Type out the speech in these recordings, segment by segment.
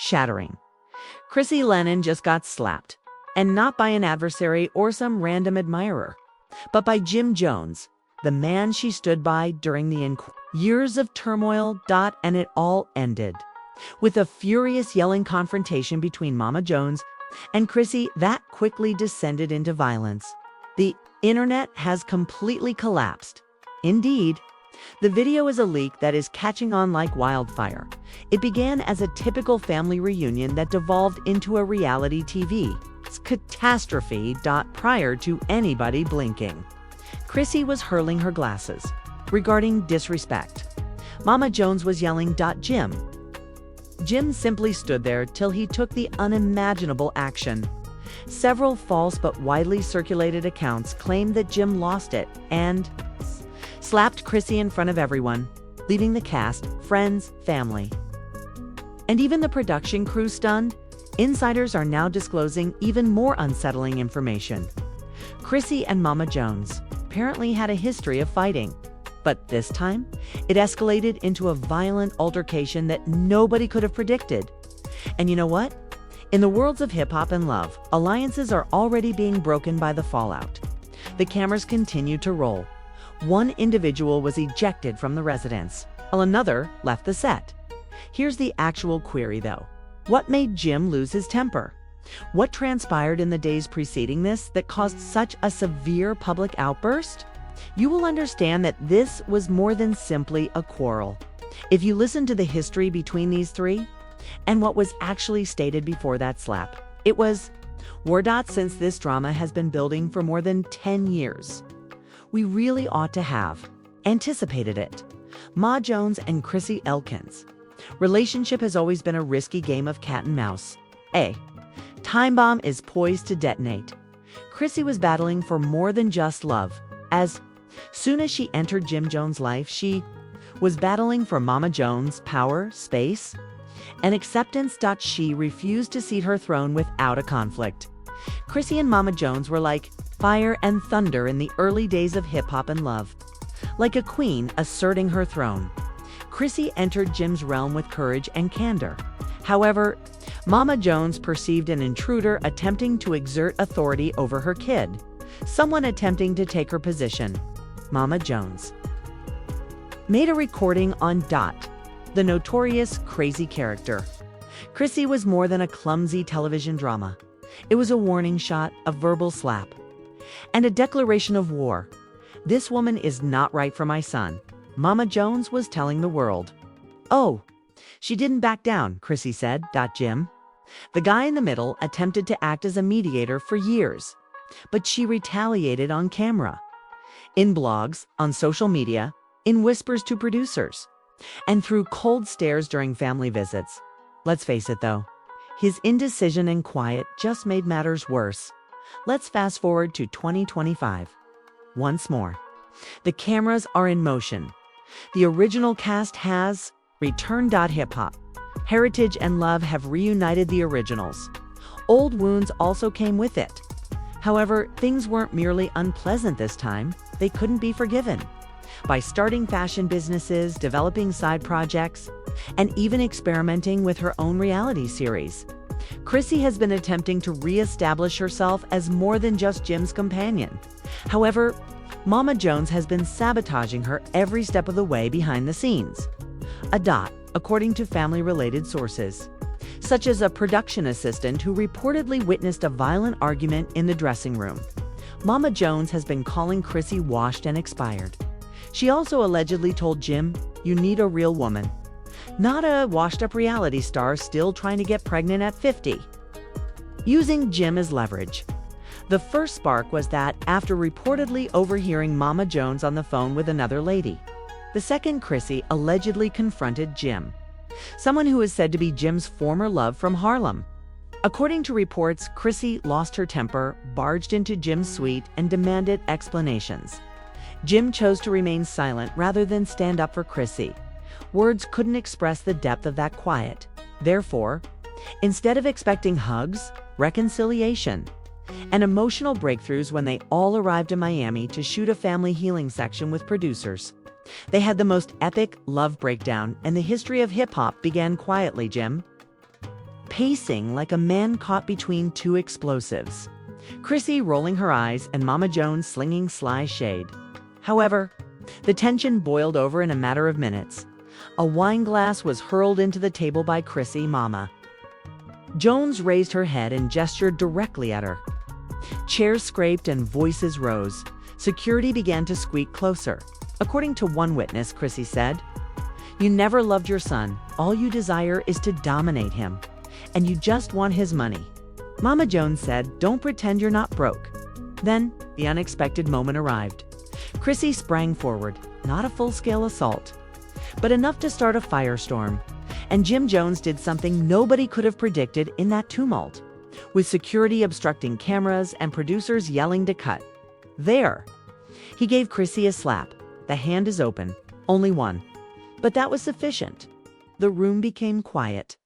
shattering. Chrissy Lampkin just got slapped, and not by an adversary or some random admirer, but by Jim Jones, the man she stood by during the years of turmoil. And it all ended with a furious yelling confrontation between Mama Jones and Chrissy that quickly descended into violence. The internet has completely collapsed. Indeed, the video is a leak that is catching on like wildfire. It began as a typical family reunion that devolved into a reality TV catastrophe. Prior to anybody blinking, Chrissy was hurling her glasses, regarding disrespect. Mama Jones was yelling, Jim. Jim simply stood there till he took the unimaginable action. Several false but widely circulated accounts claimed that Jim lost it and slapped Chrissy in front of everyone, leaving the cast, friends, family, and even the production crew stunned. Insiders are now disclosing even more unsettling information. Chrissy and Mama Jones apparently had a history of fighting, but this time it escalated into a violent altercation that nobody could have predicted. And you know what? In the worlds of hip-hop and love, alliances are already being broken by the fallout. The cameras continued to roll. One individual was ejected from the residence, while another left the set. Here's the actual query, though. What made Jim lose his temper? What transpired in the days preceding this that caused such a severe public outburst? You will understand that this was more than simply a quarrel if you listen to the history between these three and what was actually stated before that slap. It was war. Since this drama has been building for more than 10 years, we really ought to have anticipated it. Ma Jones and Chrissy Lampkin's relationship has always been a risky game of cat and mouse. A time bomb is poised to detonate. Chrissy was battling for more than just love. As soon as she entered Jim Jones' life, she was battling for Mama Jones' power, space, and acceptance. She refused to cede her throne without a conflict. Chrissy and Mama Jones were like fire and thunder in the early days of hip-hop and love, like a queen asserting her throne. Chrissy entered Jim's realm with courage and candor. However, Mama Jones perceived an intruder attempting to exert authority over her kid, someone attempting to take her position. Mama Jones made a recording on the notorious crazy character. Chrissy was more than a clumsy television drama. It was a warning shot, a verbal slap, and a declaration of war. This woman is not right for my son, Mama Jones was telling the world. Oh, she didn't back down, Chrissy said. Jim, the guy in the middle, attempted to act as a mediator for years, but she retaliated on camera, in blogs, on social media, in whispers to producers, and through cold stares during family visits. Let's face it though, his indecision and quiet just made matters worse. Let's fast forward to 2025. Once more, the cameras are in motion. The original cast has returned. Hip-hop, heritage, and love have reunited the originals. Old wounds also came with it. However, things weren't merely unpleasant this time. They couldn't be forgiven. By starting fashion businesses, developing side projects, and even experimenting with her own reality series, Chrissy has been attempting to re-establish herself as more than just Jim's companion. However, Mama Jones has been sabotaging her every step of the way behind the scenes. According to family-related sources, such as a production assistant who reportedly witnessed a violent argument in the dressing room. Mama Jones has been calling Chrissy washed and expired. She also allegedly told Jim, "You need a real woman, not a washed-up reality star still trying to get pregnant at 50. Using Jim as leverage. The first spark was that after reportedly overhearing Mama Jones on the phone with another lady. The second, Chrissy allegedly confronted Jim, someone who is said to be Jim's former love from Harlem. According to reports, Chrissy lost her temper, barged into Jim's suite, and demanded explanations. Jim chose to remain silent rather than stand up for Chrissy. Words couldn't express the depth of that quiet. Therefore, instead of expecting hugs, reconciliation, and emotional breakthroughs when they all arrived in Miami to shoot a family healing section with producers, they had the most epic love breakdown, and the history of hip-hop began quietly. Jim pacing like a man caught between two explosives. Chrissy rolling her eyes and Mama Jones slinging sly shade. However, the tension boiled over in a matter of minutes. A wine glass was hurled into the table by Chrissy Mama. Jones raised her head and gestured directly at her. Chairs scraped and voices rose. Security began to squeak closer. According to one witness, Chrissy said, "You never loved your son. All you desire is to dominate him. And you just want his money." Mama Jones said, "Don't pretend you're not broke." Then, the unexpected moment arrived. Chrissy sprang forward, not a full-scale assault, but enough to start a firestorm. And Jim Jones did something nobody could have predicted in that tumult, with security obstructing cameras and producers yelling to cut. There! He gave Chrissy a slap. The hand is open, only one. But that was sufficient. The room became quiet.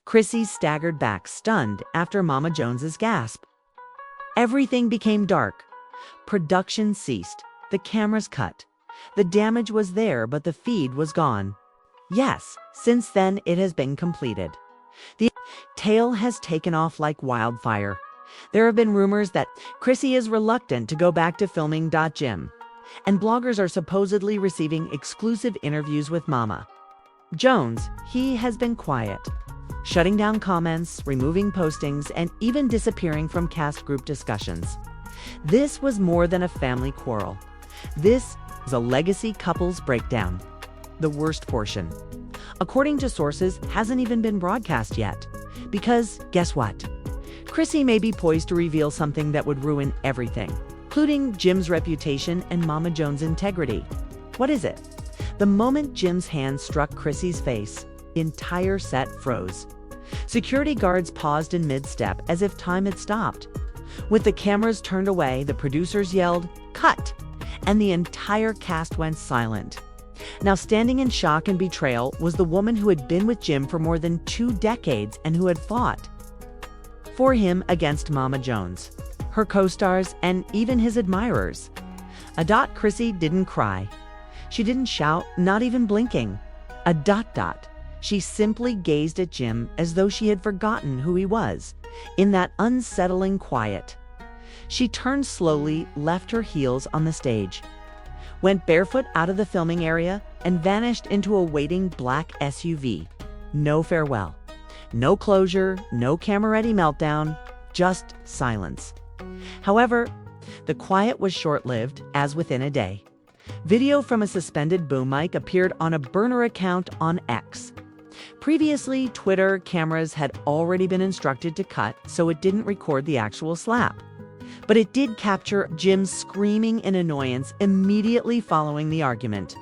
Chrissy staggered back, stunned after Mama Jones's gasp. Everything became dark. Production ceased. The cameras cut. The damage was there, but the feed was gone. Yes, since then it has been completed. The tale has taken off like wildfire. There have been rumors that Chrissy is reluctant to go back to filming. Jim, and bloggers are supposedly receiving exclusive interviews with Mama Jones. He has been quiet, shutting down comments, removing postings, and even disappearing from cast group discussions. This was more than a family quarrel. This is a legacy couples breakdown. The worst portion, according to sources, hasn't even been broadcast yet. Because, guess what? Chrissy may be poised to reveal something that would ruin everything, including Jim's reputation and Mama Jones' integrity. What is it? The moment Jim's hand struck Chrissy's face, the entire set froze. Security guards paused in mid-step as if time had stopped. With the cameras turned away, the producers yelled, "Cut!" and the entire cast went silent. Now, standing in shock and betrayal was the woman who had been with Jim for more than 2 decades and who had fought for him against Mama Jones, her co-stars, and even his admirers. Chrissy didn't cry. She didn't shout, not even blinking. She simply gazed at Jim as though she had forgotten who he was, in that unsettling quiet. She turned slowly, left her heels on the stage, went barefoot out of the filming area, and vanished into a waiting black SUV. No farewell, no closure, no camera-ready meltdown, just silence. However, the quiet was short-lived, as within a day. Video from a suspended boom mic appeared on a burner account on X. Previously, Twitter cameras had already been instructed to cut, so it didn't record the actual slap. But it did capture Jim screaming in annoyance immediately following the argument.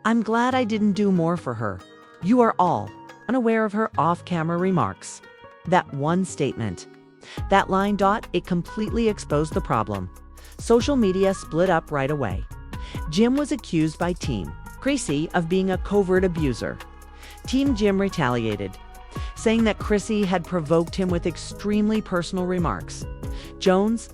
"I'm glad I didn't do more for her. You are all," unaware of her off-camera remarks. That one statement. That line. It completely exposed the problem. Social media split up right away. Jim was accused by Team Chrissy of being a covert abuser. Team Jim retaliated, saying that Chrissy had provoked him with extremely personal remarks. Jones,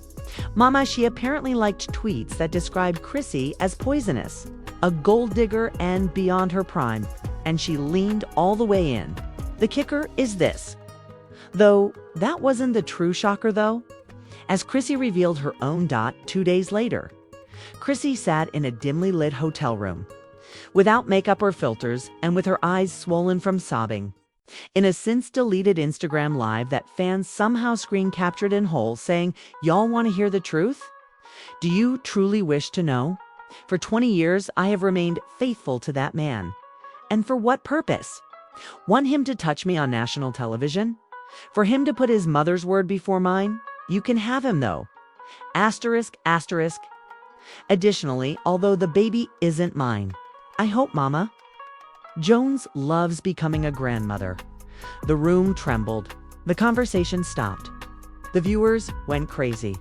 "Mama, she apparently liked tweets that described Chrissy as poisonous, a gold digger and beyond her prime, and she leaned all the way in." The kicker is this. Though that wasn't the true shocker, though. As Chrissy revealed her own. 2 days later, Chrissy sat in a dimly lit hotel room, without makeup or filters, and with her eyes swollen from sobbing, in a since-deleted Instagram live that fans somehow screen-captured in whole, saying, "Y'all want to hear the truth? Do you truly wish to know? For 20 years, I have remained faithful to that man. And for what purpose? Want him to touch me on national television? For him to put his mother's word before mine? You can have him, though. Asterisk, asterisk. Additionally, although the baby isn't mine, I hope Mama Jones loves becoming a grandmother." The room trembled. The conversation stopped. The viewers went crazy.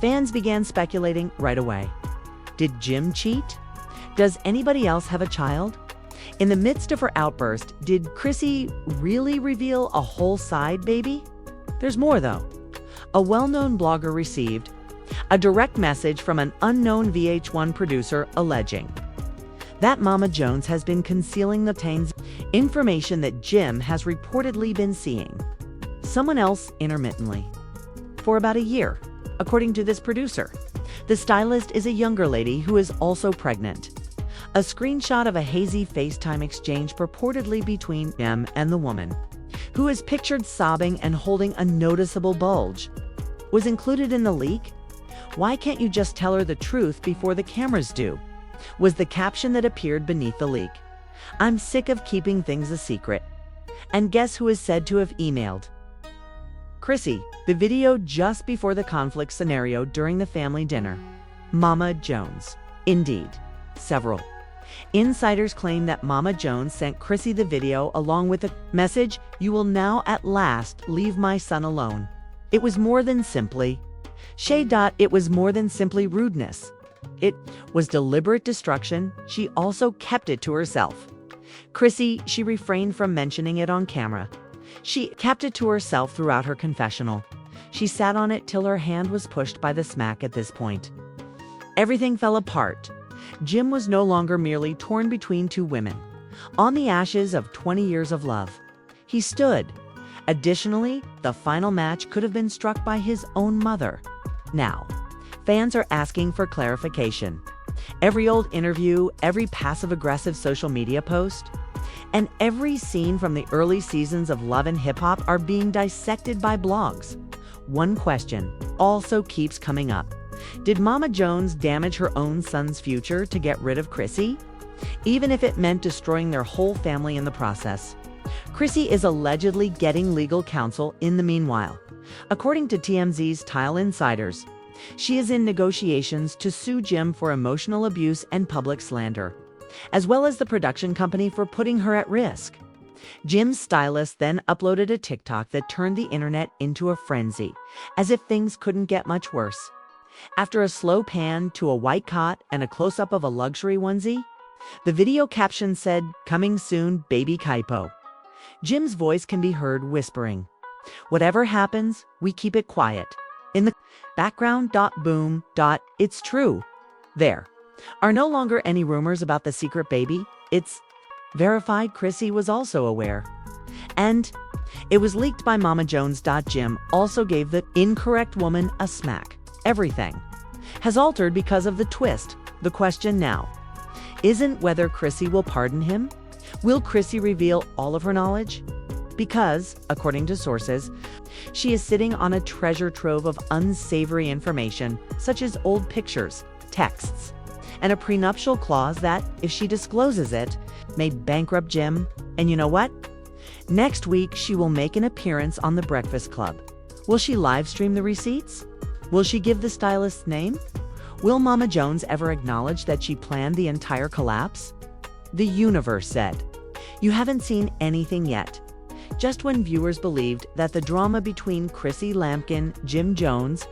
Fans began speculating right away. Did Jim cheat? Does anybody else have a child? In the midst of her outburst, did Chrissy really reveal a whole side baby? There's more, though. A well-known blogger received a direct message from an unknown VH1 producer alleging that Mama Jones has been concealing the information that Jim has reportedly been seeing someone else intermittently. For about a year, according to this producer. The stylist is a younger lady who is also pregnant. A screenshot of a hazy FaceTime exchange purportedly between him and the woman, who is pictured sobbing and holding a noticeable bulge, was included in the leak. "Why can't you just tell her the truth before the cameras do?" was the caption that appeared beneath the leak. "I'm sick of keeping things a secret." And guess who is said to have emailed Chrissy the video just before the conflict scenario during the family dinner? Mama Jones. Indeed, several insiders claim that Mama Jones sent Chrissy the video along with a message, "You will now at last leave my son alone." It was more than simply shade. It was more than simply rudeness. It was deliberate destruction. She also kept it to herself. Chrissy, she refrained from mentioning it on camera. She kept it to herself throughout her confessional. She sat on it till her hand was pushed by the smack at this point. Everything fell apart. Jim was no longer merely torn between two women. On the ashes of 20 years of love, he stood. Additionally, the final match could have been struck by his own mother. Now, fans are asking for clarification. Every old interview, every passive-aggressive social media post, and every scene from the early seasons of Love and Hip Hop are being dissected by blogs. One question also keeps coming up. Did Mama Jones damage her own son's future to get rid of Chrissy, even if it meant destroying their whole family in the process? Chrissy is allegedly getting legal counsel in the meanwhile. According to TMZ's Tile Insiders, she is in negotiations to sue Jim for emotional abuse and public slander, as well as the production company for putting her at risk. Jim's stylist then uploaded a TikTok that turned the internet into a frenzy, as if things couldn't get much worse. After a slow pan to a white cot and a close-up of a luxury onesie, the video caption said, "Coming soon, baby Kaipo." Jim's voice can be heard whispering, "Whatever happens, we keep it quiet." In the background, boom, it's true. There are no longer any rumors about the secret baby. It's verified. Chrissy was also aware. And it was leaked by Mama Jones. Jim also gave the incorrect woman a smack. Everything has altered because of the twist. The question now isn't whether Chrissy will pardon him. Will Chrissy reveal all of her knowledge? Because, according to sources, she is sitting on a treasure trove of unsavory information, such as old pictures, texts, and a prenuptial clause that, if she discloses it, may bankrupt Jim. And you know what? Next week, she will make an appearance on The Breakfast Club. Will she live stream the receipts? Will she give the stylist's name? Will Mama Jones ever acknowledge that she planned the entire collapse? The universe said, "You haven't seen anything yet." Just when viewers believed that the drama between Chrissy Lampkin, Jim Jones,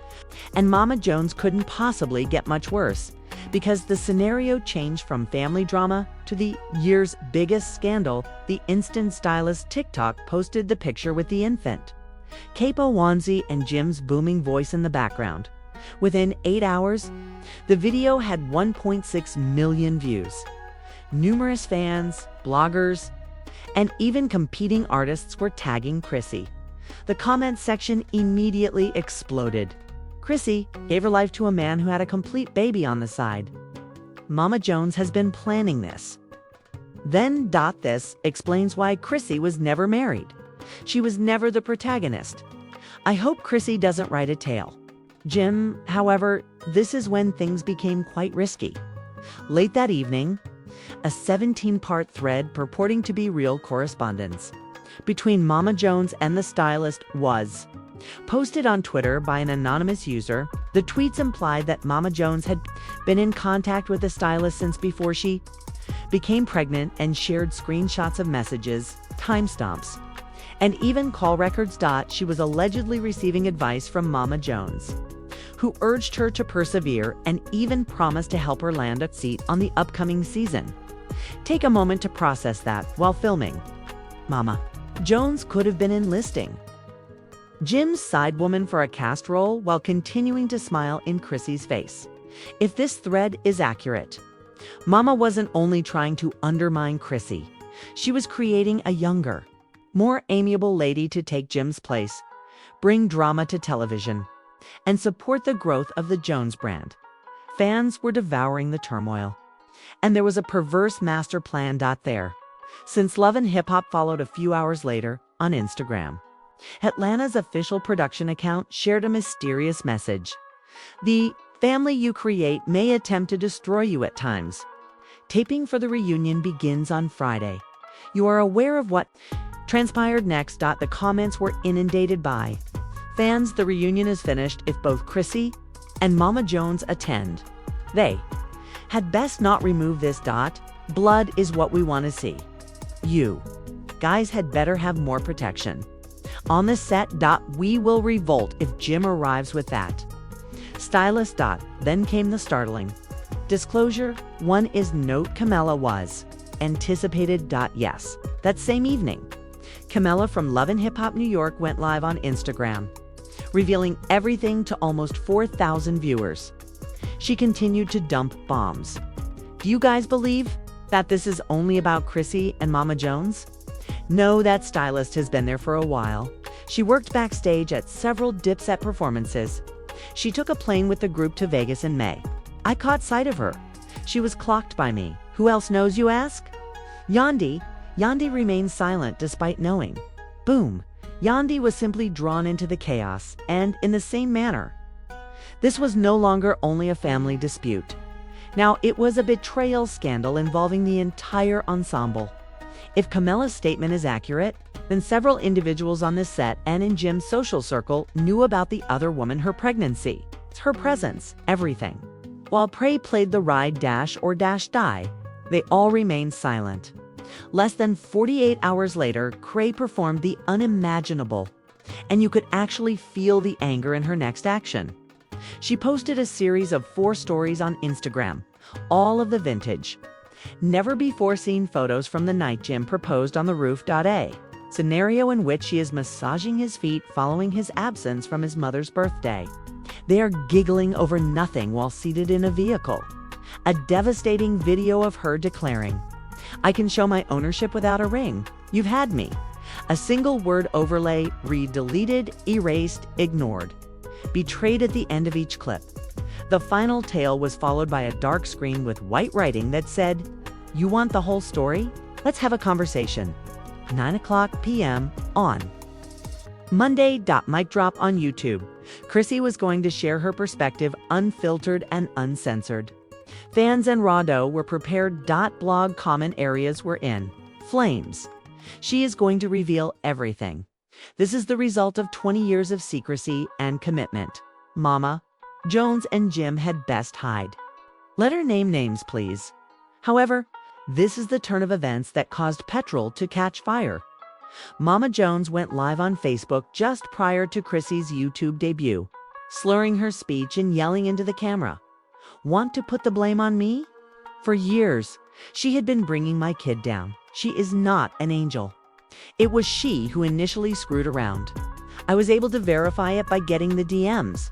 and Mama Jones couldn't possibly get much worse, because the scenario changed from family drama to the year's biggest scandal, the instant stylist TikTok posted the picture with the infant, Capo onesie, and Jim's booming voice in the background. Within 8 hours, the video had 1.6 million views. Numerous fans, bloggers, and even competing artists were tagging Chrissy. The comment section immediately exploded. Chrissy gave her life to a man who had a complete baby on the side. Mama Jones has been planning this. Then this explains why Chrissy was never married. She was never the protagonist. I hope Chrissy doesn't write a tale. Jim, however, this is when things became quite risky. Late that evening, a 17-part thread purporting to be real correspondence between Mama Jones and the stylist was posted on Twitter by an anonymous user. The tweets implied that Mama Jones had been in contact with the stylist since before she became pregnant and shared screenshots of messages, timestamps, and even call records. She was allegedly receiving advice from Mama Jones, who urged her to persevere and even promised to help her land a seat on the upcoming season. Take a moment to process that while filming. Mama Jones could have been enlisting Jim's side woman for a cast role while continuing to smile in Chrissy's face. If this thread is accurate, Mama wasn't only trying to undermine Chrissy, she was creating a younger, more amiable lady to take Jim's place. bring drama to television, and support the growth of the Jones brand. Fans were devouring the turmoil. And there was a perverse master plan there, since Love and Hip Hop followed a few hours later on Instagram. Atlanta's official production account shared a mysterious message. The family you create may attempt to destroy you at times. Taping for the reunion begins on Friday. You are aware of what transpired next. The comments were inundated by fans. The reunion is finished if both Chrissy and Mama Jones attend. They had best not remove this. Blood is what we want to see. You guys had better have more protection. On the set. We will revolt if Jim arrives with that. Stylist. Then came the startling disclosure. One is note Camilla was anticipated. Yes, that same evening, Camilla from Love and Hip Hop New York went live on Instagram, revealing everything to almost 4,000 viewers. She continued to dump bombs. Do you guys believe that this is only about Chrissy and Mama Jones? No, that stylist has been there for a while. She worked backstage at several Dipset performances. She took a plane with the group to Vegas in May. I caught sight of her. She was clocked by me. Who else knows, you ask? Yandi remained silent despite knowing. Boom. Yandi was simply drawn into the chaos, and in the same manner. This was no longer only a family dispute. Now it was a betrayal scandal involving the entire ensemble. If Camilla's statement is accurate, then several individuals on this set and in Jim's social circle knew about the other woman, her pregnancy, her presence, everything. While Prey played the ride die, they all remained silent. Less than 48 hours later, Cray performed the unimaginable, and you could actually feel the anger in her next action. She posted a series of 4 stories on Instagram, all of the vintage, never-before-seen photos from the night Jim proposed on the roof. A scenario in which she is massaging his feet following his absence from his mother's birthday. They are giggling over nothing while seated in a vehicle. A devastating video of her declaring, "I can show my ownership without a ring. You've had me." A single word overlay, read deleted, erased, ignored, betrayed at the end of each clip. The final tale was followed by a dark screen with white writing that said, "You want the whole story? Let's have a conversation." 9:00 p.m. on Monday. Mic drop on YouTube. Chrissy was going to share her perspective unfiltered and uncensored. Fans and Rado were prepared. Blog comment areas were in flames. She is going to reveal everything. This is the result of 20 years of secrecy and commitment. Mama Jones and Jim had best hide. Let her name names, please. However, this is the turn of events that caused petrol to catch fire. Mama Jones went live on Facebook just prior to Chrissy's YouTube debut, slurring her speech and yelling into the camera. "Want to put the blame on me? For years, she had been bringing my kid down. She is not an angel. It was she who initially screwed around. I was able to verify it by getting the DMs.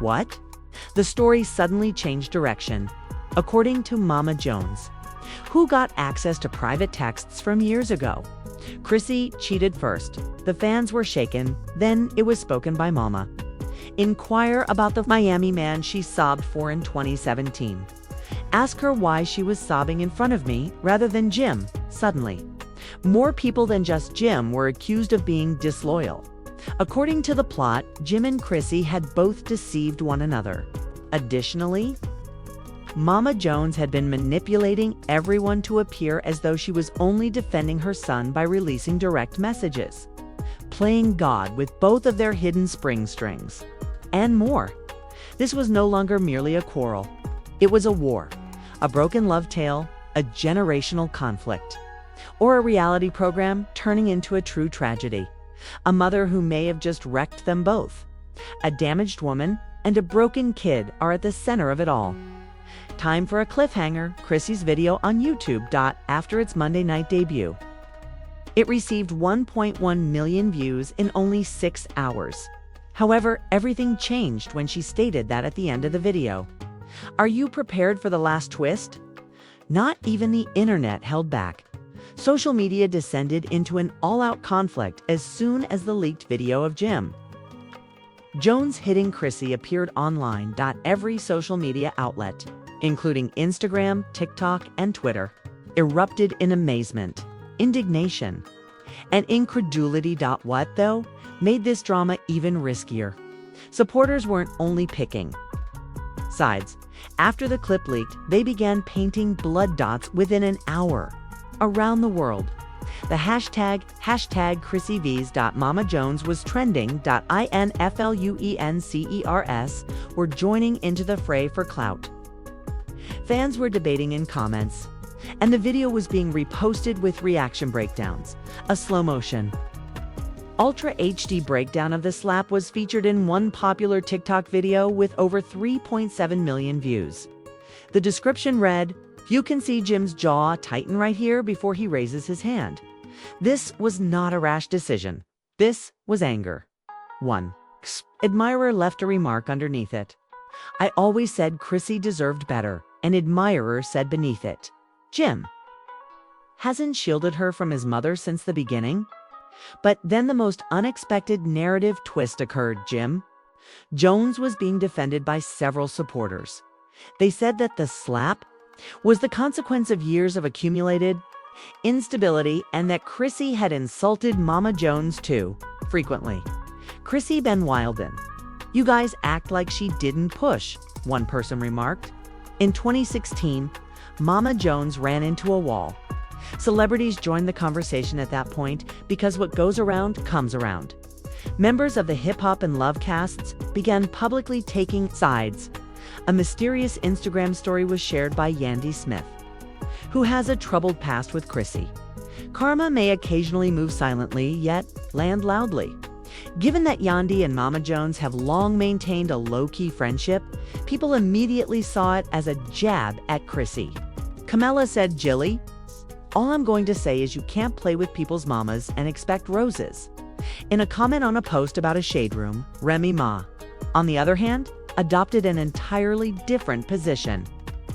What? The story suddenly changed direction. According to Mama Jones, who got access to private texts from years ago. Chrissy cheated first. The fans were shaken. Then it was spoken by Mama. Inquire about the Miami man she sobbed for in 2017. Ask her why she was sobbing in front of me rather than Jim. Suddenly, more people than just Jim were accused of being disloyal. According to the plot, Jim and Chrissy had both deceived one another. Additionally, Mama Jones had been manipulating everyone to appear as though she was only defending her son by releasing direct messages, playing God with both of their hidden spring strings, and more. This was no longer merely a quarrel. It was a war, a broken love tale, a generational conflict, or a reality program turning into a true tragedy. A mother who may have just wrecked them both. A damaged woman and a broken kid are at the center of it all. Time for a cliffhanger. Chrissy's video on YouTube. After its Monday night debut, it received 1.1 million views in only 6 hours. However, everything changed when she stated that at the end of the video. Are you prepared for the last twist? Not even the internet held back. Social media descended into an all-out conflict as soon as the leaked video of Jim Jones hitting Chrissy appeared online. Every social media outlet, including Instagram, TikTok, and Twitter, erupted in amazement, indignation, and incredulity. What, though, made this drama even riskier? Supporters weren't only picking sides. After the clip leaked, they began painting blood dots within an hour around the world. The hashtag ChrissyVs.MamaJones was trending. Influencers were joining into the fray for clout. Fans were debating in comments, and the video was being reposted with reaction breakdowns. A slow motion, Ultra HD breakdown of the slap was featured in one popular TikTok video with over 3.7 million views. The description read, "You can see Jim's jaw tighten right here before he raises his hand. This was not a rash decision. This was anger." One admirer left a remark underneath it. "I always said Chrissy deserved better." An admirer said beneath it, "Jim hasn't shielded her from his mother since the beginning." But then the most unexpected narrative twist occurred. Jim Jones was being defended by several supporters. They said that the slap was the consequence of years of accumulated instability and that Chrissy had insulted Mama Jones too frequently. "Chrissy been wildin'. You guys act like she didn't push," one person remarked. In 2016, Mama Jones ran into a wall. Celebrities joined the conversation at that point because what goes around comes around. Members of the hip-hop and love casts began publicly taking sides. A mysterious Instagram story was shared by Yandy Smith, who has a troubled past with Chrissy. Karma may occasionally move silently, yet land loudly. Given that Yandy and Mama Jones have long maintained a low-key friendship, people immediately saw it as a jab at Chrissy. Camilla said, "Jilly, all I'm going to say is you can't play with people's mamas and expect roses." In a comment on a post about a shade room, Remy Ma, on the other hand, adopted an entirely different position.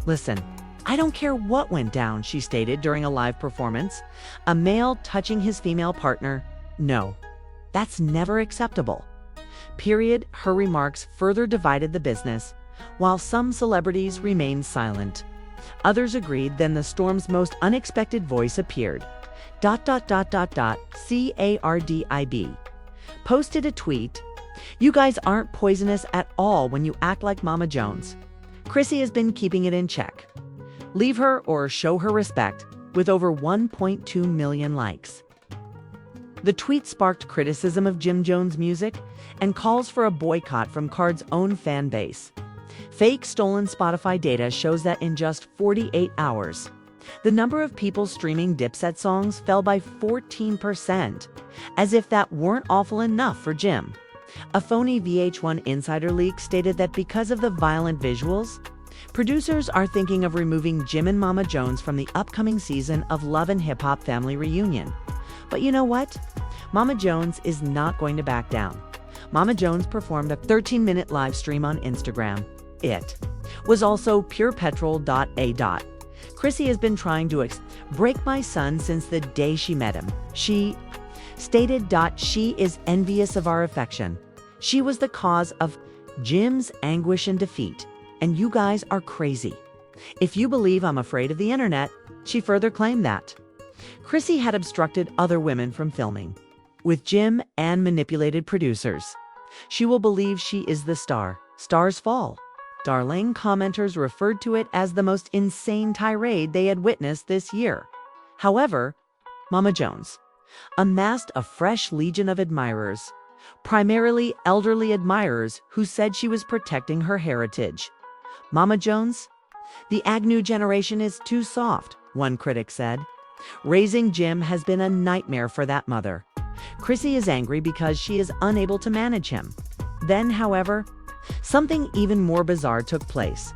"Listen, I don't care what went down," she stated during a live performance. "A male touching his female partner? No, that's never acceptable. Period." Her remarks further divided the business. While some celebrities remained silent, others agreed. Then the storm's most unexpected voice appeared. CARDIB posted a tweet. "You guys aren't poisonous at all when you act like Mama Jones. Chrissy has been keeping it in check. Leave her or show her respect," with over 1.2 million likes. The tweet sparked criticism of Jim Jones' music and calls for a boycott from Card's own fan base. Fake stolen Spotify data shows that in just 48 hours, the number of people streaming Dipset songs fell by 14%, as if that weren't awful enough for Jim. A phony VH1 insider leak stated that because of the violent visuals, producers are thinking of removing Jim and Mama Jones from the upcoming season of Love and Hip Hop Family Reunion. But you know what? Mama Jones is not going to back down. Mama Jones performed a 13-minute live stream on Instagram. It was also purepetrol.a. "Chrissy has been trying to break my son since the day she met him. She stated. She is envious of our affection. She was the cause of Jim's anguish and defeat. And you guys are crazy if you believe I'm afraid of the internet." She further claimed that Chrissy had obstructed other women from filming with Jim and manipulated producers. She will believe she is the star. Stars fall. Darling commenters referred to it as the most insane tirade they had witnessed this year. However, Mama Jones amassed a fresh legion of admirers, primarily elderly admirers who said she was protecting her heritage. "Mama Jones, the Agnew generation is too soft," one critic said. "Raising Jim has been a nightmare for that mother. Chrissy is angry because she is unable to manage him." Then, however, something even more bizarre took place.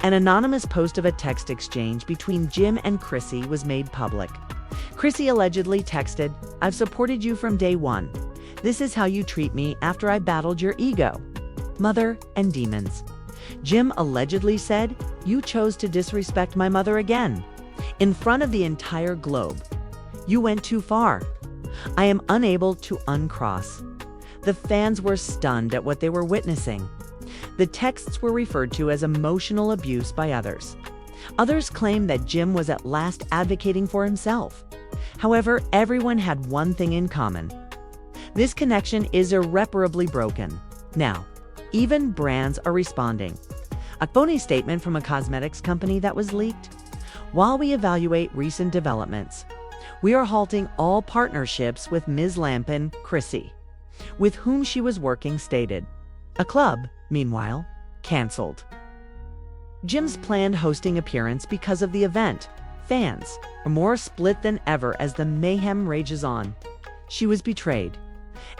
An anonymous post of a text exchange between Jim and Chrissy was made public. Chrissy allegedly texted, "I've supported you from day one. This is how you treat me after I battled your ego. Mother and demons." Jim allegedly said, "You chose to disrespect my mother again, in front of the entire globe. You went too far. I am unable to uncross." The fans were stunned at what they were witnessing. The texts were referred to as emotional abuse by others. Others claimed that Jim was at last advocating for himself. However, everyone had one thing in common. This connection is irreparably broken. Now, even brands are responding. A phony statement from a cosmetics company that was leaked. While we evaluate recent developments, we are halting all partnerships with Ms. Lampkin, Chrissy, with whom she was working, stated. A club, meanwhile, canceled Jim's planned hosting appearance because of the event. Fans are more split than ever as the mayhem rages on. She was betrayed,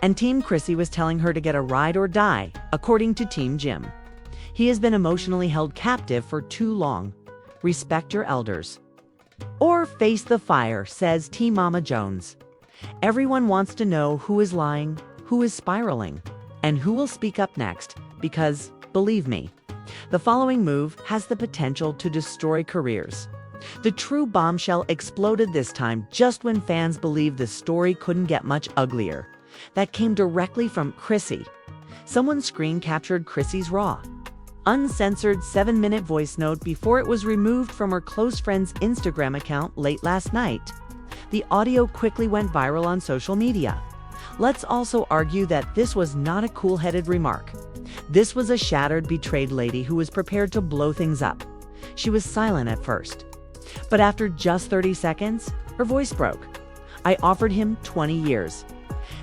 and Team Chrissy was telling her to get a ride or die, according to Team Jim. He has been emotionally held captive for too long. Respect your elders. Or face the fire, says Team Mama Jones. Everyone wants to know who is lying, who is spiraling, and who will speak up next, because, believe me, the following move has the potential to destroy careers. The true bombshell exploded this time just when fans believed the story couldn't get much uglier. That came directly from Chrissy. Someone screen captured Chrissy's raw, uncensored 7-minute voice note before it was removed from her close friend's Instagram account late last night. The audio quickly went viral on social media. Let's also argue that this was not a cool-headed remark. This was a shattered, betrayed lady who was prepared to blow things up. She was silent at first, but after just 30 seconds, her voice broke. I offered him 20 years.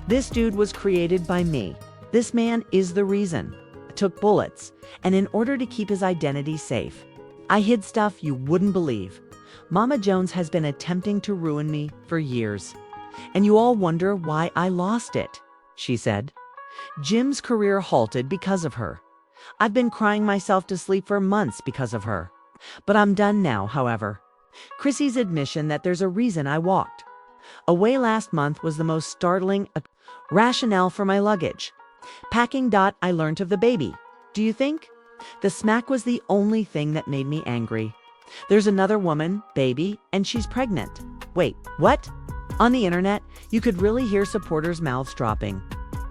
This dude was created by me. This man is the reason. I took bullets, and in order to keep his identity safe, I hid stuff you wouldn't believe. Mama Jones has been attempting to ruin me for years, and you all wonder why I lost it, she said. Jim's career halted because of her. I've been crying myself to sleep for months because of her. But I'm done now, however. Chrissy's admission that there's a reason I walked away last month was the most startling rationale for my luggage. Packing. I learned of the baby. Do you think? The smack was the only thing that made me angry. There's another woman, baby, and she's pregnant. Wait, what? On the internet, you could really hear supporters' mouths dropping.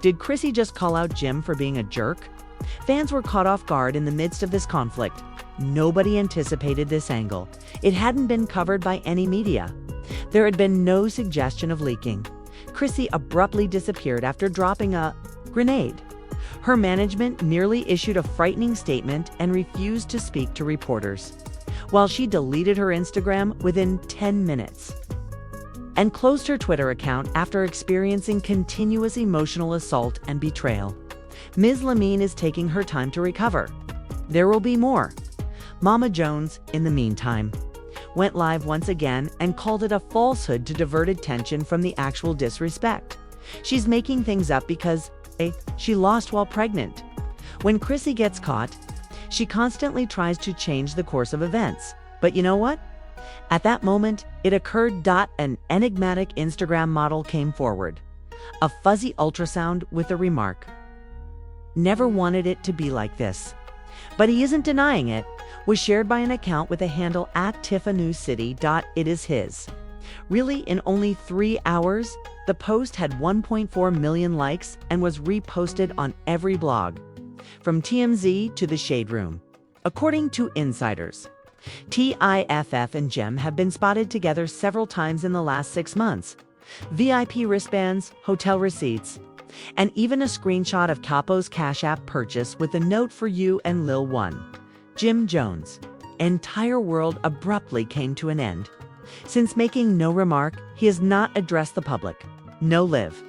Did Chrissy just call out Jim for being a jerk? Fans were caught off guard in the midst of this conflict. Nobody anticipated this angle. It hadn't been covered by any media. There had been no suggestion of leaking. Chrissy abruptly disappeared after dropping a grenade. Her management merely issued a frightening statement and refused to speak to reporters, while she deleted her Instagram within 10 minutes and closed her Twitter account after experiencing continuous emotional assault and betrayal. Ms. Lampkin is taking her time to recover. There will be more. Mama Jones, in the meantime, went live once again and called it a falsehood to divert attention from the actual disrespect. She's making things up because she lost while pregnant. When Chrissy gets caught, she constantly tries to change the course of events. But you know what? At that moment, it occurred. An enigmatic Instagram model came forward. A fuzzy ultrasound with a remark. Never wanted it to be like this. But he isn't denying it. Was shared by an account with a handle @TiffaNewsCity. It is his. Really, in only 3 hours, the post had 1.4 million likes and was reposted on every blog, from TMZ to the Shade Room. According to insiders, Tiff and Jem have been spotted together several times in the last 6 months. VIP wristbands, hotel receipts, and even a screenshot of Capo's Cash App purchase with a note for you and Lil One. Jim Jones' entire world abruptly came to an end. Since making no remark, he has not addressed the public. No live.